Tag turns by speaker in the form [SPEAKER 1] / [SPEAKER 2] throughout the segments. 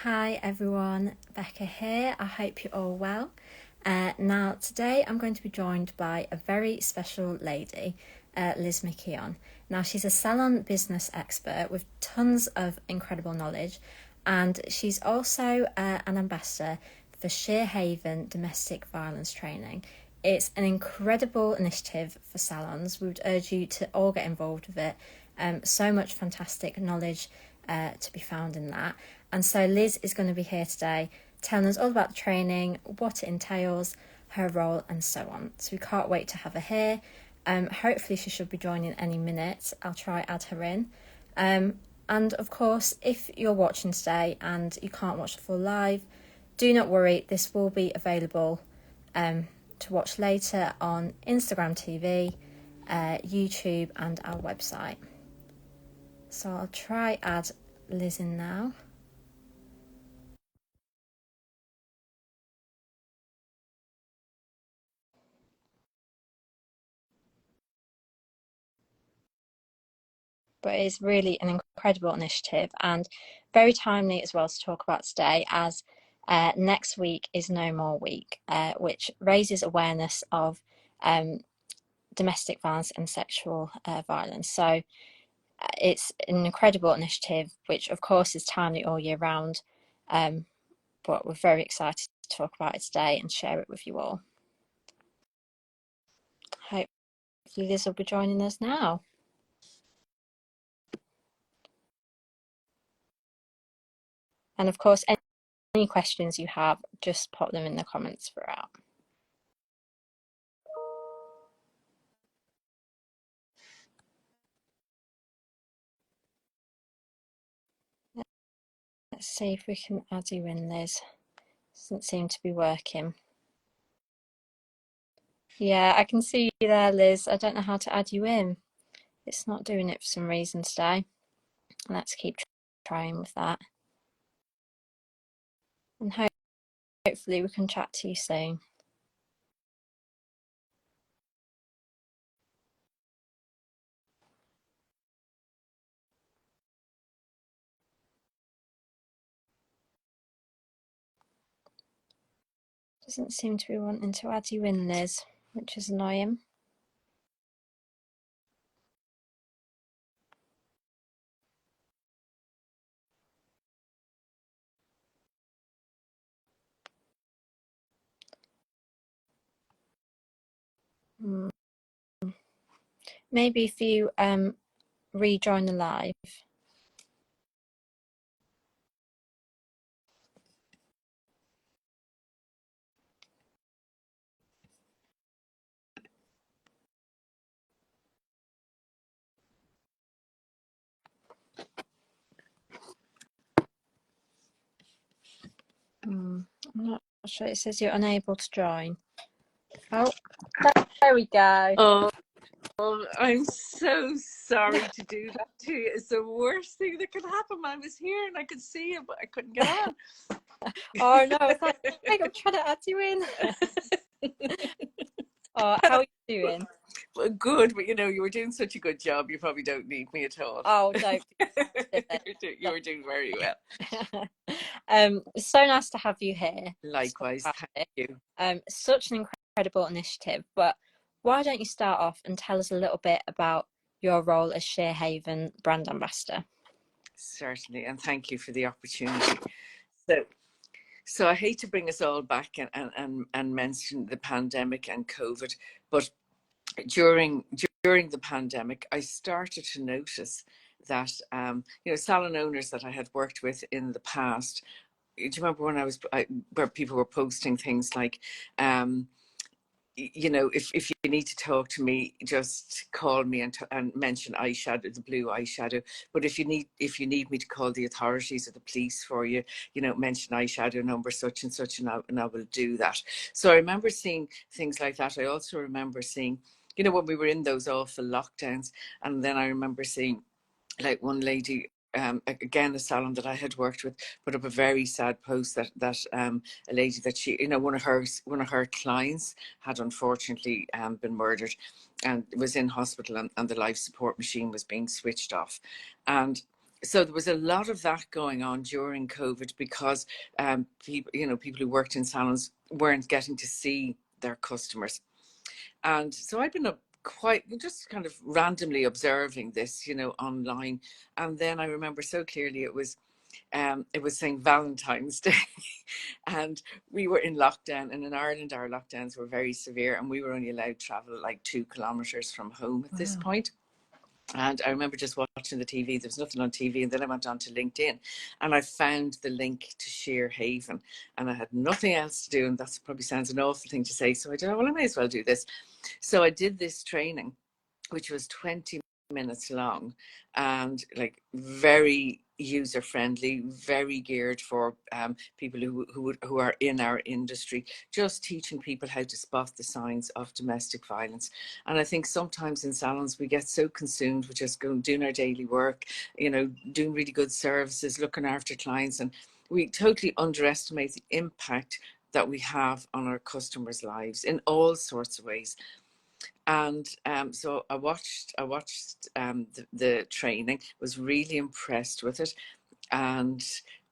[SPEAKER 1] Hi everyone, Becca here. I hope you're all well. Now today I'm going to be joined by a very special lady, Liz McKeon. Now she's a salon business expert with tons of incredible knowledge, and she's also an ambassador for Shear Haven domestic violence training. It's an incredible initiative for salons. We would urge you to all get involved with it. So much fantastic knowledge to be found in that. And so Liz is going to be here today telling us all about the training, what it entails, her role and so on. So we can't wait to have her here. Hopefully she should be joining any minute. I'll try add her in. And of course, if you're watching today and you can't watch the full live, do not worry, this will be available to watch later on Instagram TV, YouTube and our website. So I'll try add Liz in now. But it's really an incredible initiative and very timely as well to talk about today, as next week is No More Week, which raises awareness of domestic violence and sexual violence. So it's an incredible initiative, which of course is timely all year round, but we're very excited to talk about it today and share it with you all. Hopefully Liz will be joining us now. And of course, any questions you have, just pop them in the comments throughout. Let's see if we can add you in, Liz. Doesn't seem to be working. Yeah, I can see you there, Liz. I don't know how to add you in. It's not doing it for some reason today. Let's keep trying with that. And hopefully we can chat to you soon. Doesn't seem to be wanting to add you in, Liz, which is annoying. Maybe if you rejoin the live. I'm not sure. It says you're unable to join. Oh, there we go.
[SPEAKER 2] Oh, I'm so sorry to do that to you. It's the worst thing that could happen. I was here and I could see you, but I couldn't get on.
[SPEAKER 1] Oh no, it's like I'm trying to add you in. Oh, how are you doing?
[SPEAKER 2] Well, good, but you were doing such a good job. You probably don't need me at all.
[SPEAKER 1] Oh, don't.
[SPEAKER 2] You were doing very well.
[SPEAKER 1] It's so nice to have you here.
[SPEAKER 2] Likewise, thank you.
[SPEAKER 1] Such an incredible initiative. But why don't you start off and tell us a little bit about your role as Shear Haven brand ambassador?
[SPEAKER 2] Certainly, and thank you for the opportunity. So I hate to bring us all back and mention the pandemic and COVID, but during the pandemic, I started to notice that salon owners that I had worked with in the past. Do you remember when where people were posting things like, if you need to talk to me, just call me and mention eyeshadow, the blue eyeshadow. But if you need me to call the authorities or the police for you, mention eyeshadow number such and such, and I will do that. So I remember seeing things like that. I also remember seeing, when we were in those awful lockdowns, and then I remember seeing, like, one lady, again, a salon that I had worked with, put up a very sad post that a lady that she, one of her clients had unfortunately been murdered, and was in hospital, and the life support machine was being switched off. And so there was a lot of that going on during COVID because people who worked in salons weren't getting to see their customers. And so I've been quite just kind of randomly observing this, online. And then I remember so clearly it was St. Valentine's Day and we were in lockdown, and in Ireland our lockdowns were very severe and we were only allowed to travel like 2 kilometers from home at this point. And I remember just watching the TV. There was nothing on TV. And then I went on to LinkedIn and I found the link to Shear Haven. And I had nothing else to do. And that probably sounds an awful thing to say. So I did, well, I may as well do this. So I did this training, which was 20 minutes long and like very user friendly, very geared for people who are in our industry, just teaching people how to spot the signs of domestic violence. And I think sometimes in salons we get so consumed with just going doing our daily work, doing really good services, looking after clients, and we totally underestimate the impact that we have on our customers' lives in all sorts of ways. And so I watched the training, was really impressed with it. And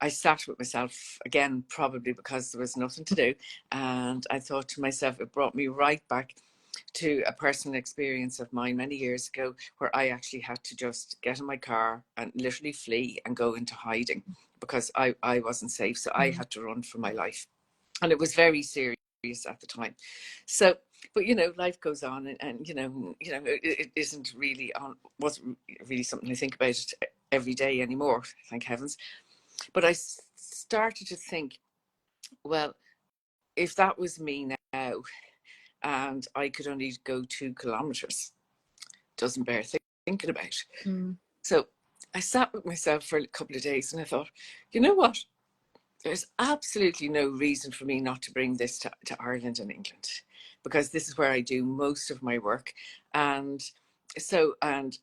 [SPEAKER 2] I sat with myself again, probably because there was nothing to do. And I thought to myself, it brought me right back to a personal experience of mine many years ago, where I actually had to just get in my car and literally flee and go into hiding because I wasn't safe. So I had to run for my life. And it was very serious at the time. So, but life goes on, and it isn't really wasn't really something I think about it every day anymore, thank heavens. But I started to think, well, if that was me now and I could only go 2 kilometers, doesn't bear thinking about. So I sat with myself for a couple of days and I thought, you know what? There's absolutely no reason for me not to bring this to Ireland and England, because this is where I do most of my work. And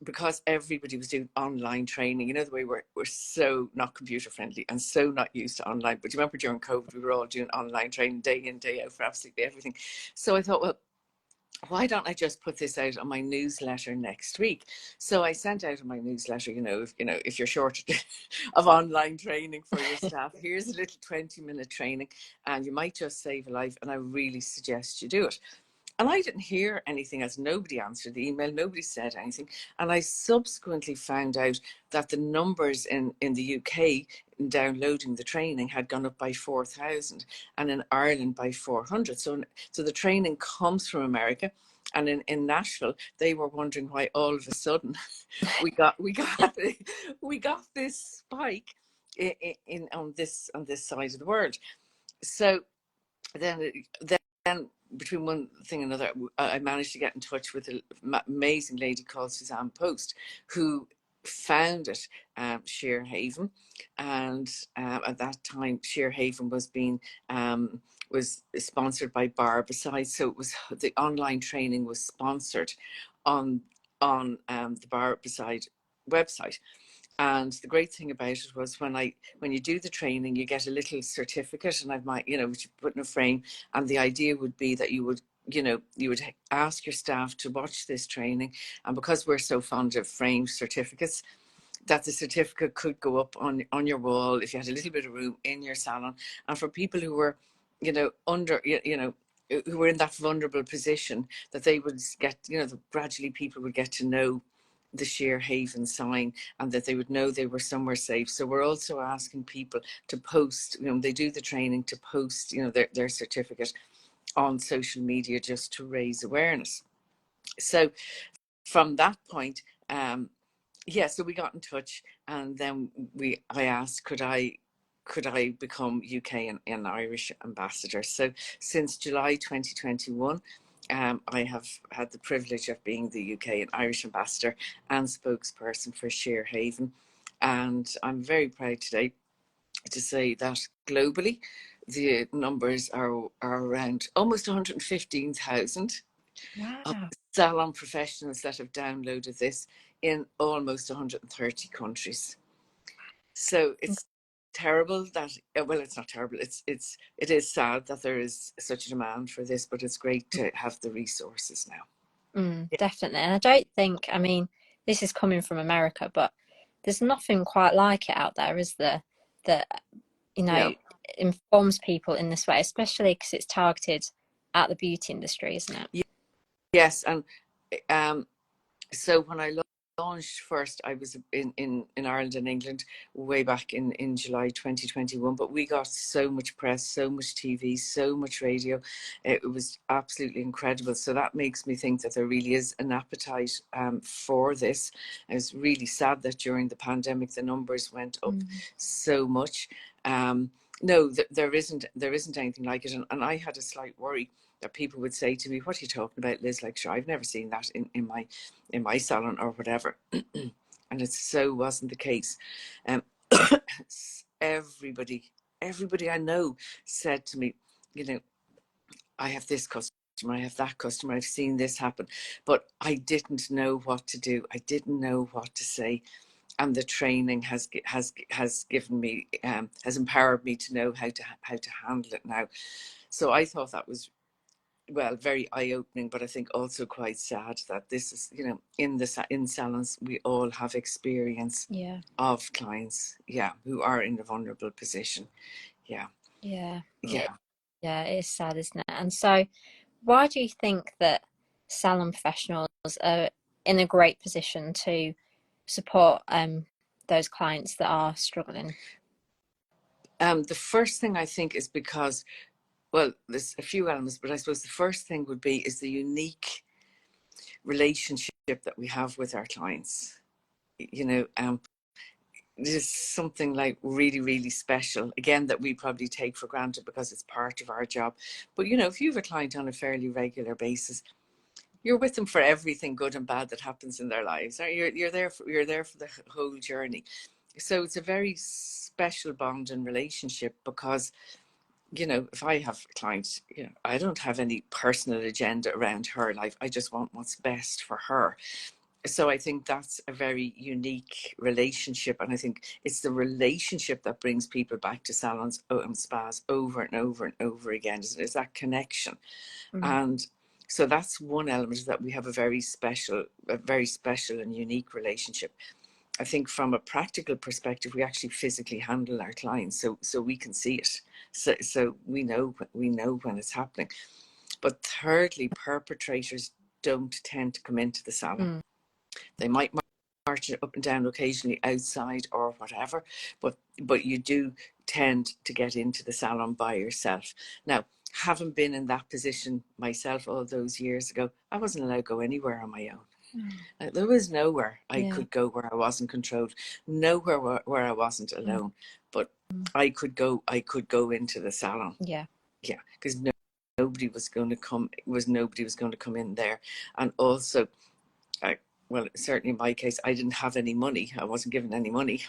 [SPEAKER 2] because everybody was doing online training, the way we're so not computer friendly and so not used to online. But you remember during COVID, we were all doing online training day in, day out for absolutely everything. So I thought, well, why don't I just put this out on my newsletter next week? So I sent out on my newsletter, if you're short of online training for your staff, here's a little 20-minute training and you might just save a life. And I really suggest you do it. And I didn't hear anything, as nobody answered the email, nobody said anything. And I subsequently found out that the numbers in the UK in downloading the training had gone up by 4,000 and in Ireland by 400. So the training comes from America. And in Nashville, they were wondering why all of a sudden we got this spike on this side of the world. So then between one thing and another, I managed to get in touch with an amazing lady called Suzanne Post, who founded Shear Haven. And at that time, Shear Haven was sponsored by Barbicide. So it was, the online training was sponsored on the Barbicide website. And the great thing about it was when you do the training, you get a little certificate, and which you put in a frame. And the idea would be that you would ask your staff to watch this training. And because we're so fond of framed certificates, that the certificate could go up on your wall if you had a little bit of room in your salon. And for people who were, who were in that vulnerable position, that they would get, gradually people would get to know the Shear Haven sign, and that they would know they were somewhere safe. So we're also asking people to post, they do the training, to post, their certificate on social media, just to raise awareness. So from that point, so we got in touch, and then I asked, could I become UK and Irish ambassador? So since July 2021, I have had the privilege of being the UK and Irish ambassador and spokesperson for Shear Haven. And I'm very proud today to say that globally, the numbers are around almost 115,000 of salon professionals that have downloaded this in almost 130 countries. So it's terrible that, well, it's not terrible, it is sad that there is such a demand for this, but it's great to have the resources now.
[SPEAKER 1] Definitely. And I don't think, this is coming from America, but there's nothing quite like it out there, is there? That, you know,
[SPEAKER 2] No.
[SPEAKER 1] informs people in this way, especially because it's targeted at the beauty industry, isn't it?
[SPEAKER 2] Yes, and um, so when I launched first, I was in Ireland and England way back in July 2021, but we got so much press, so much TV, so much radio. It was absolutely incredible. So that makes me think that there really is an appetite for this. I was really sad that during the pandemic the numbers went up so much. No, there isn't anything like it, and I had a slight worry that people would say to me, "What are you talking about, Liz? Like, sure, I've never seen that in my salon or whatever." And it so wasn't the case. Um, everybody, everybody I know said to me, you know, I have this customer, I have that customer, I've seen this happen, but I didn't know what to do. I didn't know what to say. And the training has given me has empowered me to know how to handle it now. So I thought that was, well, very eye-opening, but I think also quite sad that this is, you know, in salons we all have experience of clients, who are in a vulnerable position. Yeah.
[SPEAKER 1] Yeah, it is sad, isn't it? And so why do you think that salon professionals are in a great position to support those clients that are struggling?
[SPEAKER 2] The first thing I think is because, well, there's a few elements, but I suppose the first thing would be is the unique relationship that we have with our clients. You know, there's something like really, really special, again, that we probably take for granted because it's part of our job. But, you know, if you have a client on a fairly regular basis, you're with them for everything good and bad that happens in their lives. You're there for the whole journey. So it's a very special bond and relationship because, you know, if I have clients, you know, I don't have any personal agenda around her life. I just want what's best for her. So I think that's a very unique relationship, and I think it's the relationship that brings people back to salons and spas over and over and over again. Is that connection. And so that's one element, that we have a very special and unique relationship. I think from a practical perspective, we actually physically handle our clients, so we can see it, so we know when it's happening. But thirdly, perpetrators don't tend to come into the salon. They might march up and down occasionally outside or whatever, but you do tend to get into the salon by yourself. Now, having been in that position myself all those years ago, I wasn't allowed to go anywhere on my own. There was nowhere I could go where I wasn't controlled, nowhere where I wasn't alone. But I could go into the salon. Yeah, because nobody was going to come in there. And also, well, certainly in my case, I didn't have any money. I wasn't given any money.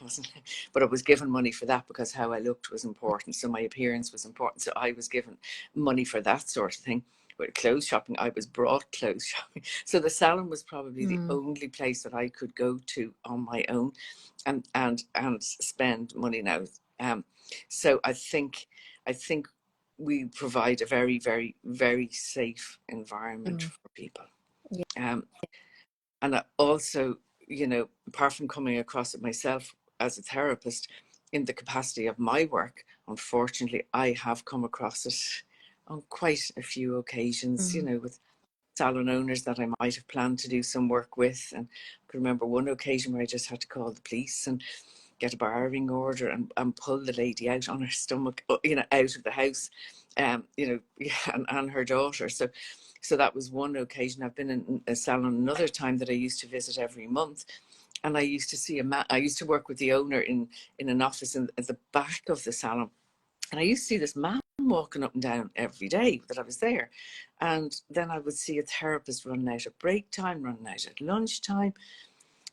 [SPEAKER 2] But I was given money for that because how I looked was important. So my appearance was important. So I was given money for that sort of thing. With clothes shopping, I was brought clothes shopping. So the salon was probably the only place that I could go to on my own and spend money now. So I think we provide a very, very, very safe environment for people. And I also, you know, apart from coming across it myself as a therapist in the capacity of my work, unfortunately, I have come across it on quite a few occasions, you know, with salon owners that I might have planned to do some work with. And I can remember one occasion where I just had to call the police and get a barring order and pull the lady out on her stomach, you know, out of the house, you know, and her daughter. So that was one occasion. I've been in a salon another time that I used to visit every month, and I used to see a man. I used to work with the owner in an office at the back of the salon, and I used to see this man walking up and down every day that I was there. And then I would see a therapist running out at break time, running out at lunchtime.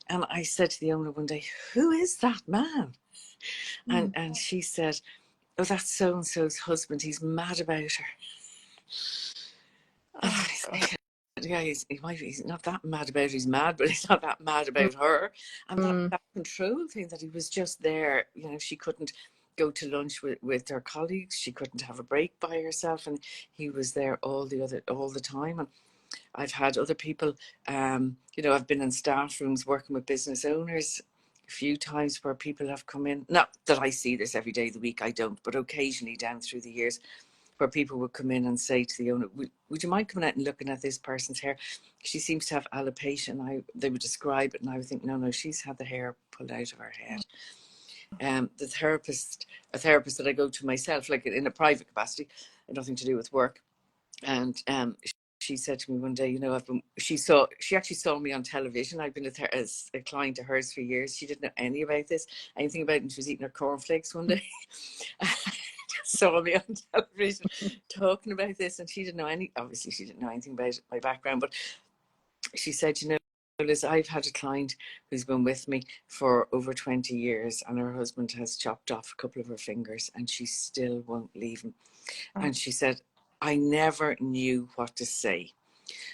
[SPEAKER 2] And I said to the owner one day, "Who is that man?" And she said, "Oh, that's so and so's husband. He's mad about her." Yeah, he's not that mad about her. He's mad, but he's not that mad about her. And that control thing, that he was just there, you know, she couldn't go to lunch with her colleagues, she couldn't have a break by herself, and he was there all the time. And I've had other people, you know, I've been in staff rooms working with business owners few times where people have come in, not that I see this every day of the week, I don't, but occasionally down through the years, where people would come in and say to the owner, would you mind coming out and looking at this person's hair? She seems to have alopecia. And they would describe it, and I would think, no, she's had the hair pulled out of her head. A therapist that I go to myself, like in a private capacity, nothing to do with work, and she said to me one day, she actually saw me on television. I've been as a client of hers for years. She didn't know anything about it, and she was eating her cornflakes one day. Saw me on television talking about this, and obviously she didn't know anything about my background, but she said, Liz, I've had a client who's been with me for over 20 years, and her husband has chopped off a couple of her fingers, and she still won't leave him. Oh. And she said, I never knew what to say.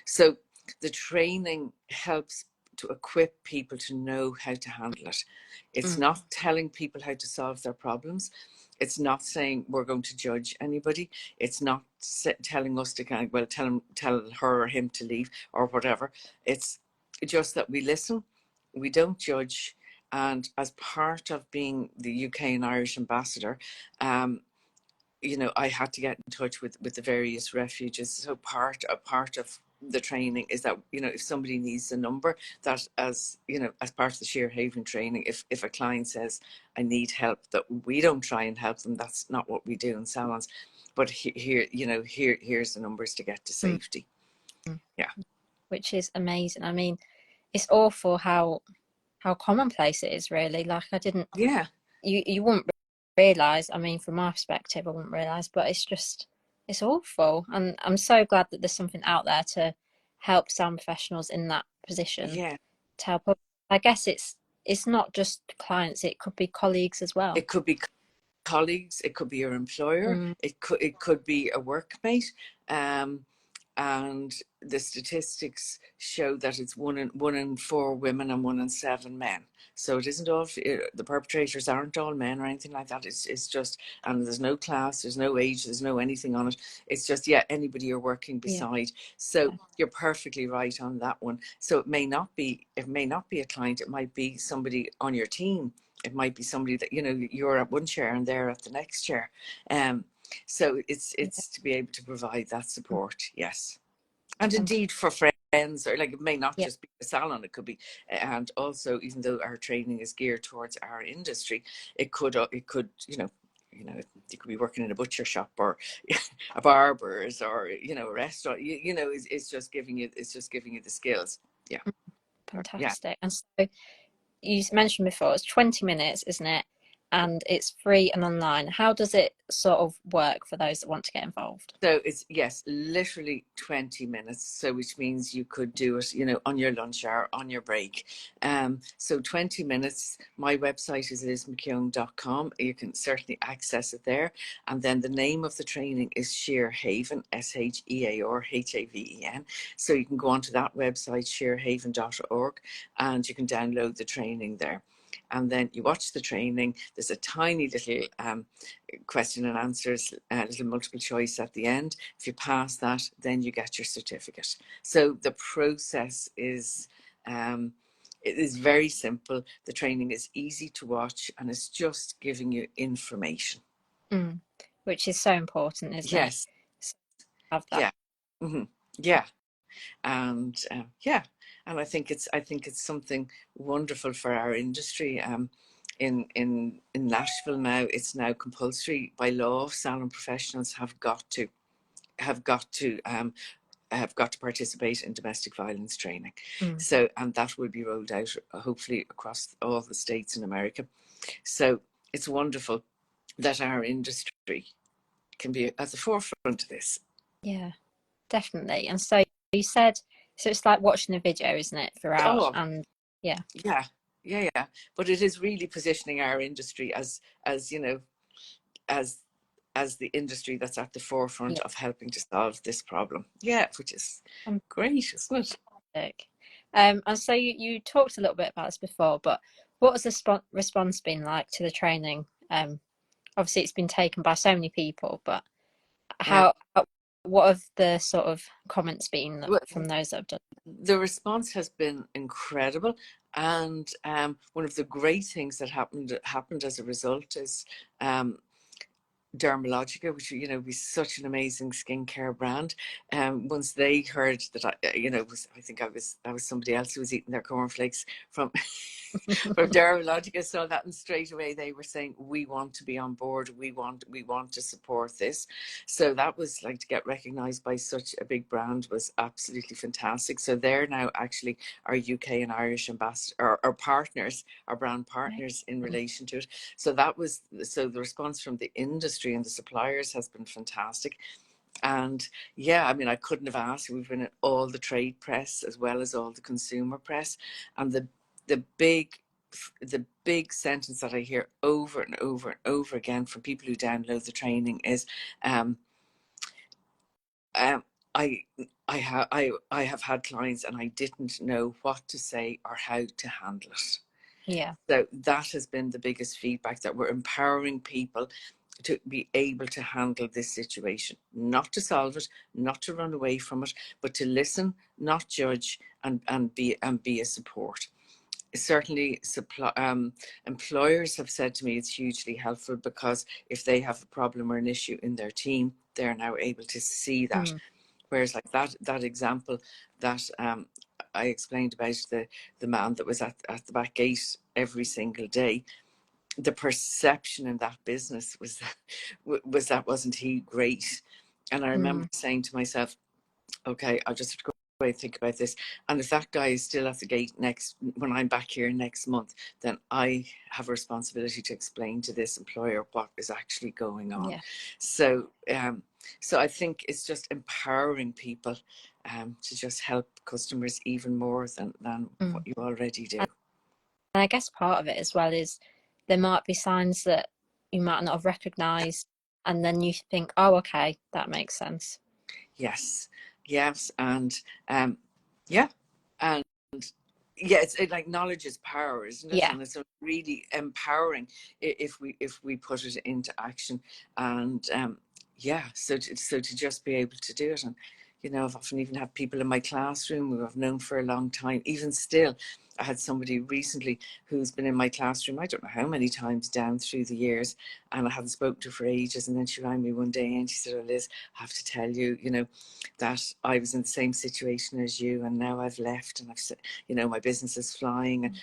[SPEAKER 2] So the training helps to equip people to know how to handle it. It's not telling people how to solve their problems. It's not saying we're going to judge anybody. It's not telling us to tell her or him to leave or whatever. It's just that we listen, we don't judge. And as part of being the UK and Irish ambassador, I had to get in touch with the various refuges. So part of the training is that, if somebody needs a number, that as part of the Shear Haven training, if a client says, I need help, that we don't try and help them. That's not what we do in salons. But here's the numbers to get to safety. Yeah.
[SPEAKER 1] Which is amazing. I mean, it's awful how commonplace it is, really. Like, I didn't...
[SPEAKER 2] Yeah.
[SPEAKER 1] You wouldn't realise, I mean, from my perspective, I wouldn't realise, but it's awful. And I'm so glad that there's something out there to help salon professionals in that position.
[SPEAKER 2] Yeah.
[SPEAKER 1] To help. I guess it's not just clients, it could be colleagues as well.
[SPEAKER 2] It could be colleagues, it could be your employer, it could be a workmate. And the statistics show that it's one in 4 women and 1 in 7 men. So it isn't all, the perpetrators aren't all men or anything like that. It's just, and there's no class, there's no age, there's no anything on it. It's just, anybody you're working beside. So you're perfectly right on that one. So it may not be a client, it might be somebody on your team. It might be somebody that, you're at one chair and they're at the next chair. So it's to be able to provide that support, yes. And indeed for friends, or like, it may not just be a salon, it could be, and also, even though our training is geared towards our industry, it could you could be working in a butcher shop or a barber's or a restaurant. It's just giving you the skills. Yeah.
[SPEAKER 1] Fantastic. Yeah. And so you mentioned before, it's 20 minutes, isn't it? And it's free and online. How does it sort of work for those that want to get involved?
[SPEAKER 2] So it's, literally 20 minutes. So which means you could do it, on your lunch hour, on your break. So 20 minutes. My website is lizmckeon.com. You can certainly access it there. And then the name of the training is Shear Haven, SHEARHAVEN. So you can go onto that website, shearhaven.org, and you can download the training there. And then you watch the training. There's a tiny little question and answers, little multiple choice at the end. If you pass that, then you get your certificate. So the process is it is very simple. The training is easy to watch, and it's just giving you information,
[SPEAKER 1] which is so important, isn't it?
[SPEAKER 2] So
[SPEAKER 1] have that.
[SPEAKER 2] Yeah. Mm-hmm. Yeah. And and I think it's something wonderful for our industry. In Nashville now, it's now compulsory by law. Salon professionals have got to participate in domestic violence training. So, and that will be rolled out hopefully across all the states in America. So it's wonderful that our industry can be at the forefront of this.
[SPEAKER 1] Yeah, definitely. And so you said, so it's like watching a video, isn't it, throughout? And yeah.
[SPEAKER 2] But it is really positioning our industry as the industry that's at the forefront of helping to solve this problem. Yeah, which is great, isn't it?
[SPEAKER 1] And so you talked a little bit about this before, but what has the response been like to the training? Obviously, it's been taken by so many people, but how what have the sort of comments been
[SPEAKER 2] Well,
[SPEAKER 1] from those that have done?
[SPEAKER 2] the response has been incredible, and one of the great things that happened as a result is um, Dermalogica, which was such an amazing skincare brand. Once they heard that I think I was somebody else who was eating their cornflakes from from Dermalogica, saw that, and straight away they were saying, we want to be on board, we want to support this. So that was like, to get recognized by such a big brand was absolutely fantastic. So they're now actually our UK and Irish ambassador, our partners, our brand partners in relation to it. So the response from the industry and the suppliers has been fantastic. And yeah, I mean, I couldn't have asked. We've been in all the trade press as well as all the consumer press. And the big sentence that I hear over and over and over again from people who download the training is, um, I have had clients and I didn't know what to say or how to handle it.
[SPEAKER 1] Yeah.
[SPEAKER 2] So that has been the biggest feedback, that we're empowering people to be able to handle this situation, not to solve it, not to run away from it, but to listen, not judge, and be a support. Certainly, employers have said to me it's hugely helpful, because if they have a problem or an issue in their team, they're now able to see that. Whereas, like that example that I explained about the man that was at the back gate every single day, the perception in that business that wasn't he great. And I remember saying to myself, okay, I'll just have to go away and think about this. And if that guy is still at the gate when I'm back here next month, then I have a responsibility to explain to this employer what is actually going on.
[SPEAKER 1] Yeah.
[SPEAKER 2] So so I think it's just empowering people to just help customers even more than what you already do.
[SPEAKER 1] And I guess part of it as well is there might be signs that you might not have recognised, and then you think, oh, okay, that makes sense.
[SPEAKER 2] Yes, yes, and yeah, and yeah, it's like knowledge is power, isn't it?
[SPEAKER 1] Yeah.
[SPEAKER 2] And it's really empowering if we put it into action. And yeah, so to just be able to do it. And I've often even had people in my classroom who I've known for a long time. Even still, I had somebody recently who's been in my classroom, I don't know how many times down through the years, and I hadn't spoken to her for ages. And then she rang me one day and she said, oh, Liz, I have to tell you, that I was in the same situation as you, and now I've left, and my business is flying. And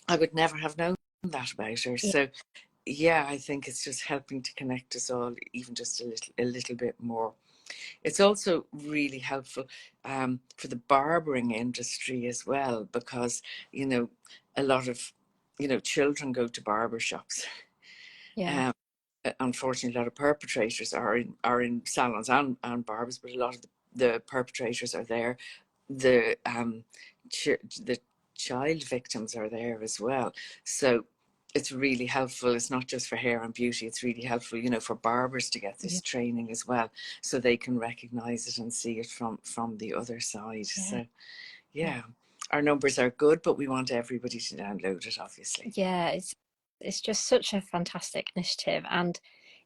[SPEAKER 2] I would never have known that about her.
[SPEAKER 1] Yeah.
[SPEAKER 2] So yeah, I think it's just helping to connect us all even just a little bit more. It's also really helpful for the barbering industry as well, because a lot of children go to barber shops.
[SPEAKER 1] Yeah.
[SPEAKER 2] Unfortunately, a lot of perpetrators are in salons and barbers, but a lot of the perpetrators are there. The the child victims are there as well. So it's really helpful. It's not just for hair and beauty. It's really helpful, for barbers to get this training as well, so they can recognize it and see it from the other side.
[SPEAKER 1] Yeah.
[SPEAKER 2] So yeah, our numbers are good, but we want everybody to download it, obviously.
[SPEAKER 1] Yeah, it's just such a fantastic initiative, and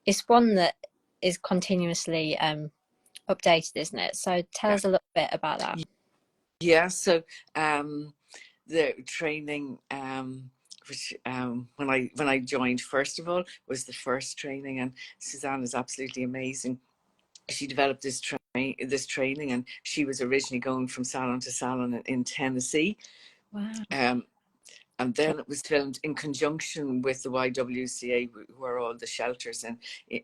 [SPEAKER 1] it's one that is continuously updated, isn't it? So tell
[SPEAKER 2] Yeah.
[SPEAKER 1] us a little bit about that.
[SPEAKER 2] Yeah, so the training, which when I joined, first of all, was the first training, and Suzanne is absolutely amazing. She developed this training, and she was originally going from salon to salon in Tennessee.
[SPEAKER 1] Wow.
[SPEAKER 2] And then it was filmed in conjunction with the YWCA, who are all the shelters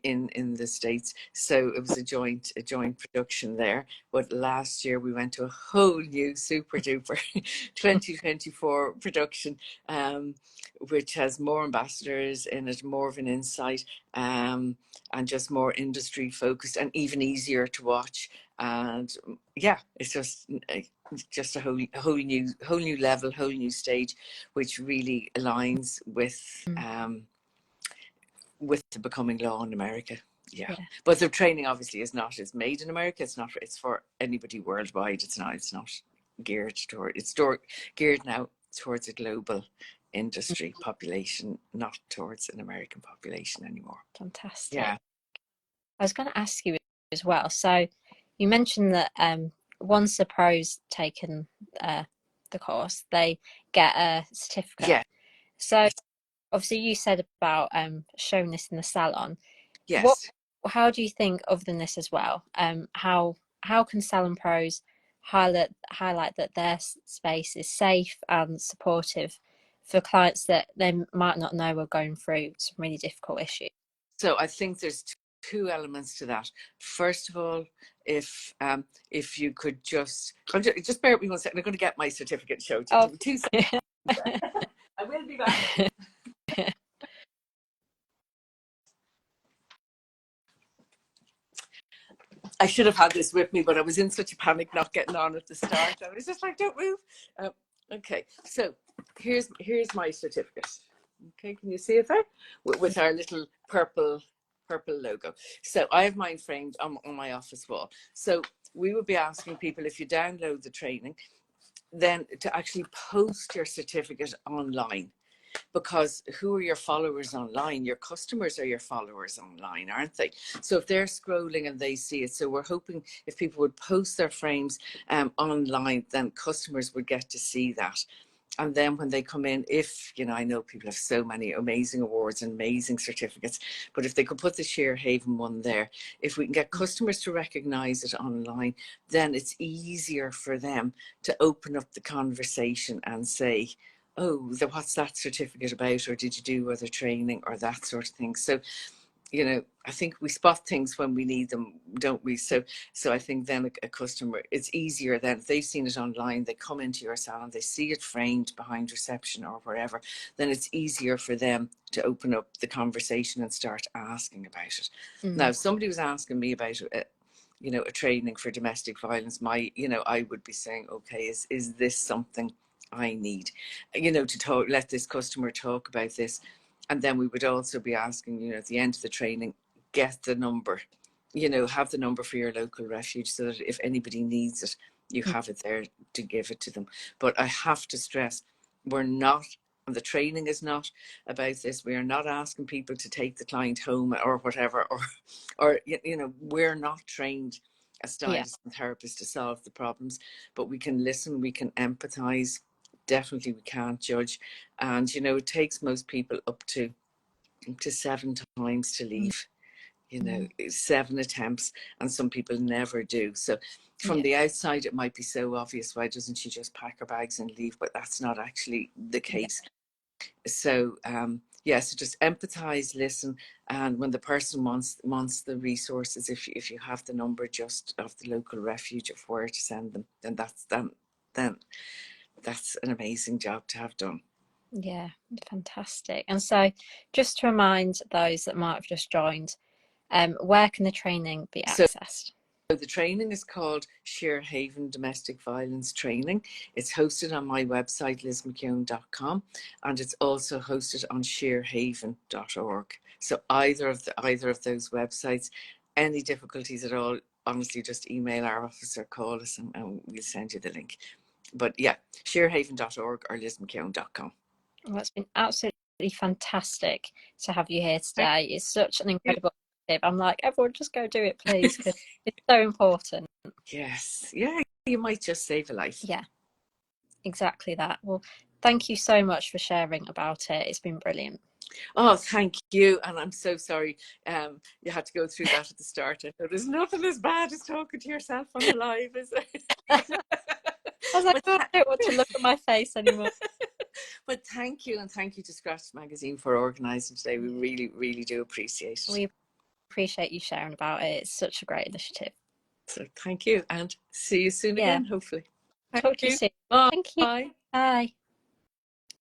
[SPEAKER 2] in the States. So it was a joint production there. But last year we went to a whole new super duper 2024 production, which has more ambassadors in it, more of an insight, and just more industry focused and even easier to watch. And yeah, it's just a whole new level, whole new stage, which really aligns with the becoming law in America. Yeah. But the training obviously is made in America. It's for anybody worldwide. It's not geared geared now towards a global industry population, not towards an American population anymore.
[SPEAKER 1] Fantastic.
[SPEAKER 2] Yeah.
[SPEAKER 1] I was going to ask you as well. So you mentioned that once the pro's taken the course, they get a certificate.
[SPEAKER 2] Yeah.
[SPEAKER 1] So obviously you said about showing this in the salon.
[SPEAKER 2] Yes.
[SPEAKER 1] How do you think, other than this as well, how can salon pros highlight that their space is safe and supportive for clients that they might not know are going through some really difficult issues?
[SPEAKER 2] So I think there's two elements to that. First of all, if you could just bear with me 1 second. I'm going to get my certificate showed to you. 2 seconds. I will be back. I should have had this with me, but I was in such a panic not getting on at the start. I was just like, don't move. Okay, so here's my certificate. Okay, can you see it there? With our little purple logo. So I have mine framed on my office wall. So we would be asking people, if you download the training, then to actually post your certificate online. Because who are your followers online? Your customers are your followers online, aren't they? So if they're scrolling and they see it, so we're hoping if people would post their frames online, then customers would get to see that. And then when they come in, if, I know people have so many amazing awards and amazing certificates, but if they could put the Shear Haven one there, if we can get customers to recognize it online, then it's easier for them to open up the conversation and say, oh, what's that certificate about? Or did you do other training or that sort of thing? So, I think we spot things when we need them, don't we? So I think then a customer, it's easier then if they've seen it online, they come into your salon, they see it framed behind reception or wherever, then it's easier for them to open up the conversation and start asking about it. Now, if somebody was asking me about a training for domestic violence, I would be saying, okay, is this something I need, to let this customer talk about this. And then we would also be asking, at the end of the training, get the number, have the number for your local refuge so that if anybody needs it, you have it there to give it to them. But I have to stress, we're not, and the training is not about this. We are not asking people to take the client home or whatever, or we're not trained as stylists and therapists to solve the problems, but we can listen, we can empathize. Definitely we can't judge. And it takes most people up to 7 times to leave, 7 attempts, and some people never do. So from the outside it might be so obvious, why doesn't she just pack her bags and leave? But that's not actually the case. So so just empathize, listen, and when the person wants the resources, if you have the number just of the local refuge of where to send them, then that's an amazing job to have done.
[SPEAKER 1] Yeah, fantastic. And so just to remind those that might have just joined, where can the training be accessed?
[SPEAKER 2] So the training is called Shear Haven Domestic Violence Training. It's hosted on my website, lizmckeon.com, and it's also hosted on shearhaven.org. So either of those websites, any difficulties at all, honestly, just email our office or call us and we'll send you the link. But yeah, shearhaven.org or lizmckeon.com.
[SPEAKER 1] Well, it's been absolutely fantastic to have you here today. It's such an incredible tip. I'm like, everyone just go do it, please, because it's so important.
[SPEAKER 2] Yes. Yeah, you might just save a life.
[SPEAKER 1] Yeah, exactly that. Well, thank you so much for sharing about it. It's been brilliant.
[SPEAKER 2] Oh, thank you. And I'm so sorry you had to go through that at the start. I know there's nothing as bad as talking to yourself on the live, is there?
[SPEAKER 1] I was like, I don't want to look at my face anymore.
[SPEAKER 2] But thank you, and thank you to Scratch Magazine for organising today. We really, really do appreciate it.
[SPEAKER 1] We appreciate you sharing about it. It's such a great initiative.
[SPEAKER 2] So thank you, and see you soon again, hopefully.
[SPEAKER 1] Talk to you soon.
[SPEAKER 2] Bye.
[SPEAKER 1] Thank you. Bye.